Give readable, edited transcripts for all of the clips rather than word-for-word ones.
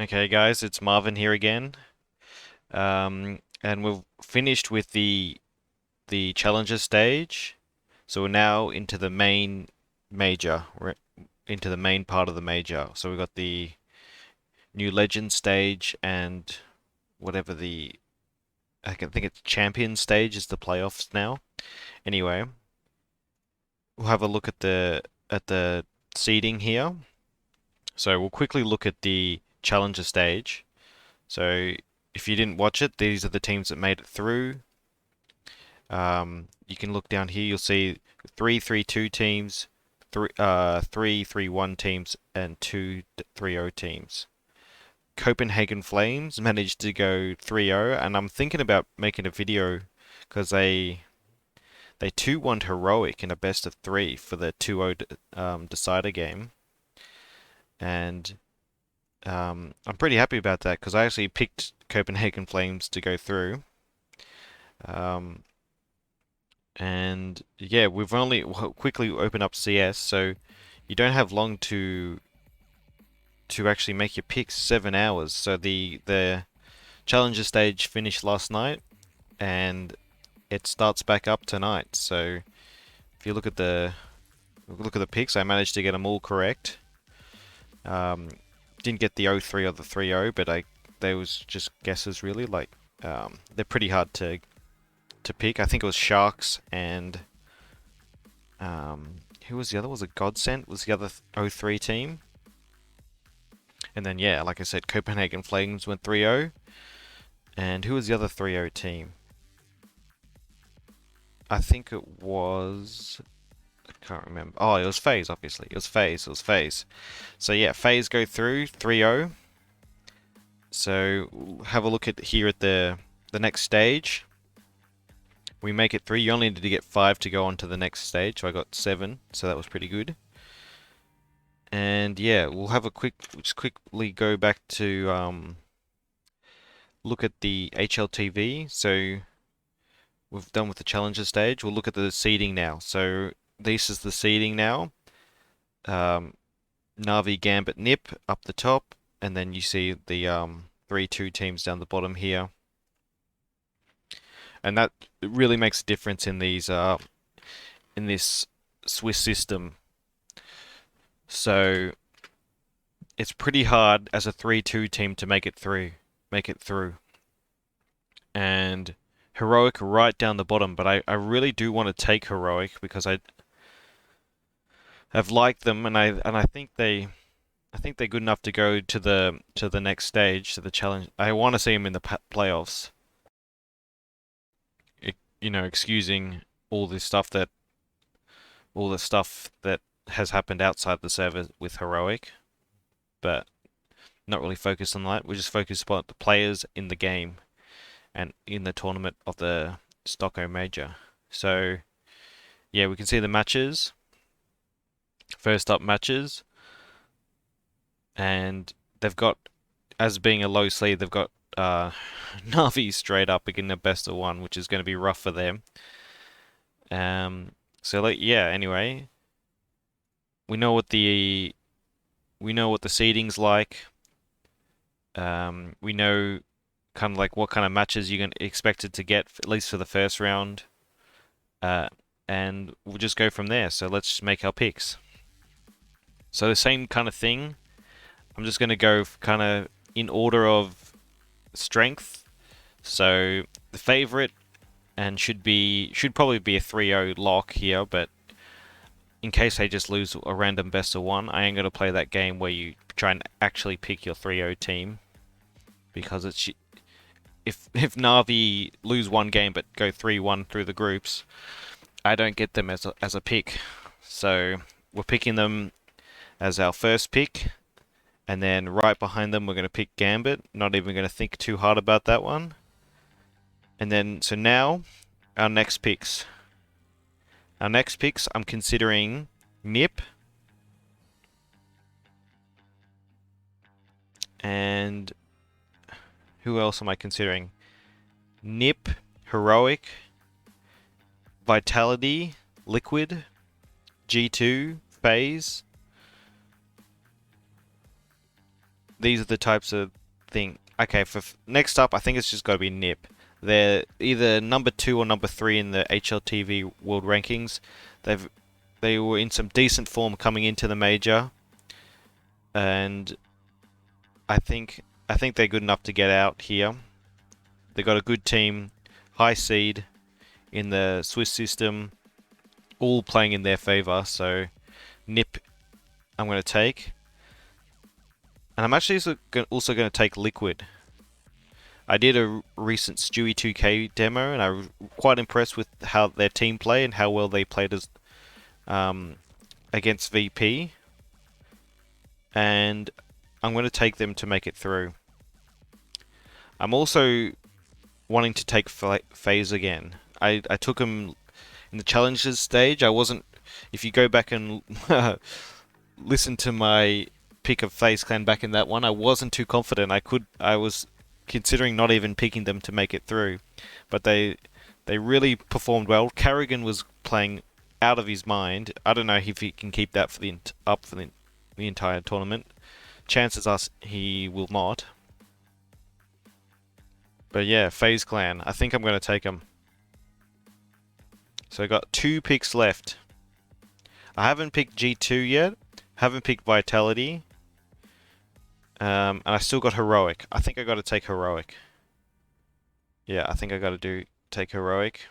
Okay, guys, it's Marvin here again. And we've finished with the challenger stage. So we're now into the main major. We're into the main part of the major. So we've got the new legend stage and whatever I can think it's champion stage is the playoffs now. Anyway, we'll have a look at the seeding here. So we'll quickly look at the challenger stage. So if you didn't watch it, these are the teams that made it through. You can look down here, you'll see 3-3-2 teams, 3-3-1 teams, and 2-3-0 teams. Copenhagen Flames managed to go 3-0, and I'm thinking about making a video because they 2-1 Heroic in a best of three for the 2-0 decider game, and I'm pretty happy about that because I actually picked Copenhagen Flames to go through. Um, And yeah, we've only quickly open up CS, so you don't have long to actually make your picks. 7 hours. So the challenger stage finished last night, and it starts back up tonight. So if you look at the picks, I managed to get them all correct. Um, didn't get the 0-3 or the 3-0, but they was just guesses really. Like they're pretty hard to pick. I think it was Sharks and who was the other? Was it Godsent? Was the other 0-3 team? And then yeah, like I said, Copenhagen Flames went 3-0. And who was the other 3-0 team? I think it was. I can't remember. Oh, it was FaZe, obviously. It was FaZe. It was FaZe. So yeah, FaZe go through 3-0. So we'll have a look at here at the next stage. We make it through. You only need to get 5 to go on to the next stage. So I got 7, so that was pretty good. And yeah, we'll have a just quickly go back to look at the HLTV. So we've done with the challenger stage. We'll look at the seeding now. So this is the seeding now. Um, Navi, Gambit, Nip up the top, and then you see the 3-2 teams down the bottom here. And that really makes a difference in in this Swiss system. So it's pretty hard as a 3-2 team to make it through. And Heroic right down the bottom, but I really do want to take Heroic because I have liked them and I think they're good enough to go to the next stage, to the challenge. I want to see them in the playoffs. Excusing all this stuff that all the stuff that has happened outside the server with Heroic, but not really focused on that. We're just focused on the players in the game and in the tournament of the Stockholm Major. So yeah, we can see the matches. First up matches, and they've got, as being a low seed, they've got Navi straight up again, a best of one, which is going to be rough for them. So like yeah, anyway, we know what the seeding's like. We know kind of like what kind of matches you're going to expected to get, at least for the first round. Uh, and we'll just go from there. So let's just make our picks. So the same kind of thing. I'm just going to go kind of in order of strength. So the favorite and should probably be a 3-0 lock here, but in case they just lose a random best of one, I ain't going to play that game where you try and actually pick your 3-0 team, because if Navi lose one game but go 3-1 through the groups, I don't get them as a pick. So we're picking them as our first pick, and then right behind them we're going to pick Gambit. Not even going to think too hard about that one. And then so now our next picks. I'm considering Nip and who else am I considering? Nip, Heroic, Vitality, Liquid, G2, FaZe, these are the types of thing. Okay, for next up, I think it's just got to be Nip. They're either number 2 or number 3 in the HLTV World Rankings. They were in some decent form coming into the major, and I think they're good enough to get out here. They got a good team, high seed in the Swiss system, all playing in their favor. So Nip, I'm going to take, and I'm actually also going to take Liquid. I did a recent Stewie 2K demo, and I was quite impressed with how their team play and how well they played as against VP. And I'm going to take them to make it through. I'm also wanting to take FaZe again. I took him in the challenges stage. I wasn't. If you go back and listen to my pick of FaZe Clan back in that one, I wasn't too confident. I was considering not even picking them to make it through, but they really performed well. Carrigan was playing out of his mind. I don't know if he can keep that for the entire tournament. Chances are he will not. But yeah, FaZe Clan. I think I'm going to take him. So I got 2 picks left. I haven't picked G2 yet. Haven't picked Vitality. And I still got Heroic. I think I got to take Heroic. Yeah, I think I got to take Heroic.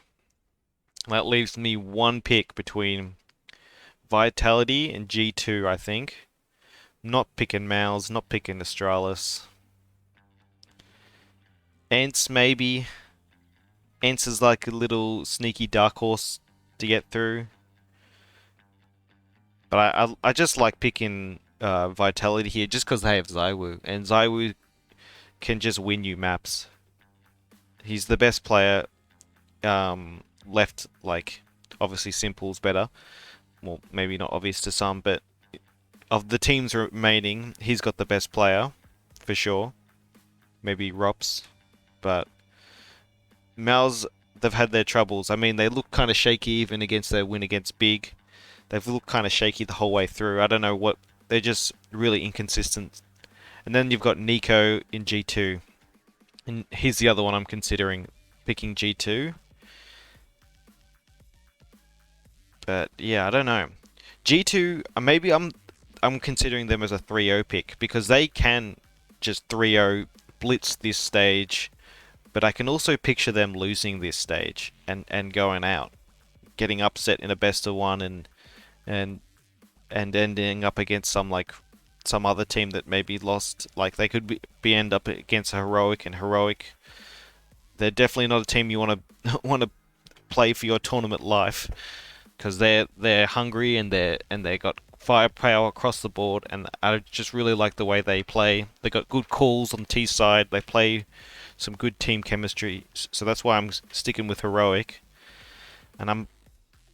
That leaves me 1 pick between Vitality and G2, I think. Not picking Mouse, not picking Astralis. Ents, maybe. Ents is like a little sneaky dark horse to get through. But I just like picking Vitality here just because they have ZywOo. And ZywOo can just win you maps. He's the best player left, like, obviously Simple's better. Well, maybe not obvious to some, but of the teams remaining, he's got the best player, for sure. Maybe Rops, but Mouse, they've had their troubles. I mean, they look kind of shaky even against their win against Big. They've looked kind of shaky the whole way through. I don't know what... They're just really inconsistent. And then you've got Nico in G2. And here's the other one I'm considering picking G2. But yeah, I don't know. G2, maybe I'm considering them as a 3-0 pick because they can just 3-0 blitz this stage, but I can also picture them losing this stage and going out, getting upset in a best of one and ending up against some other team that maybe lost. Like they could end up against a Heroic, and Heroic, they're definitely not a team you want to play for your tournament life because they're hungry and they got firepower across the board, and I just really like the way they play. They got good calls on T side. They play some good team chemistry, so that's why I'm sticking with Heroic, and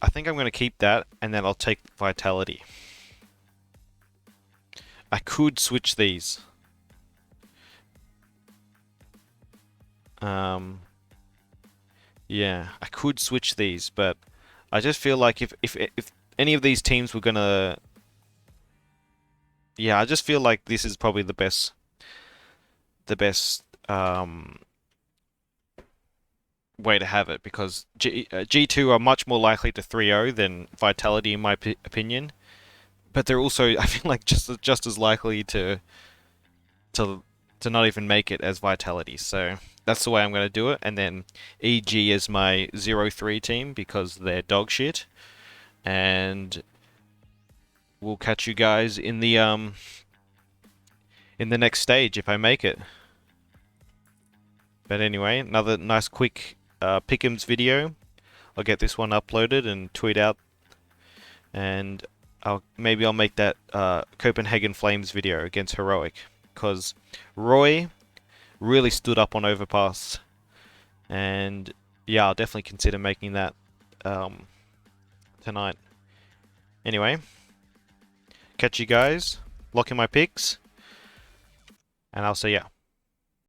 I think I'm going to keep that, and then I'll take Vitality. I could switch these. Yeah, I could switch these, but I just feel like if any of these teams were gonna, yeah, I just feel like this is probably the best way to have it because G2 are much more likely to 3-0 than Vitality in my opinion, but they're also I feel like just as likely to not even make it as Vitality. So that's the way I'm going to do it. And then EG is my 0-3 team because they're dog shit. And we'll catch you guys in the next stage if I make it. But anyway, another nice quick Pick'ems video. I'll get this one uploaded and tweet out. And maybe I'll make that Copenhagen Flames video against Heroic. Because Roy really stood up on Overpass. And yeah, I'll definitely consider making that tonight. Anyway, catch you guys. Lock in my picks. And I'll see ya.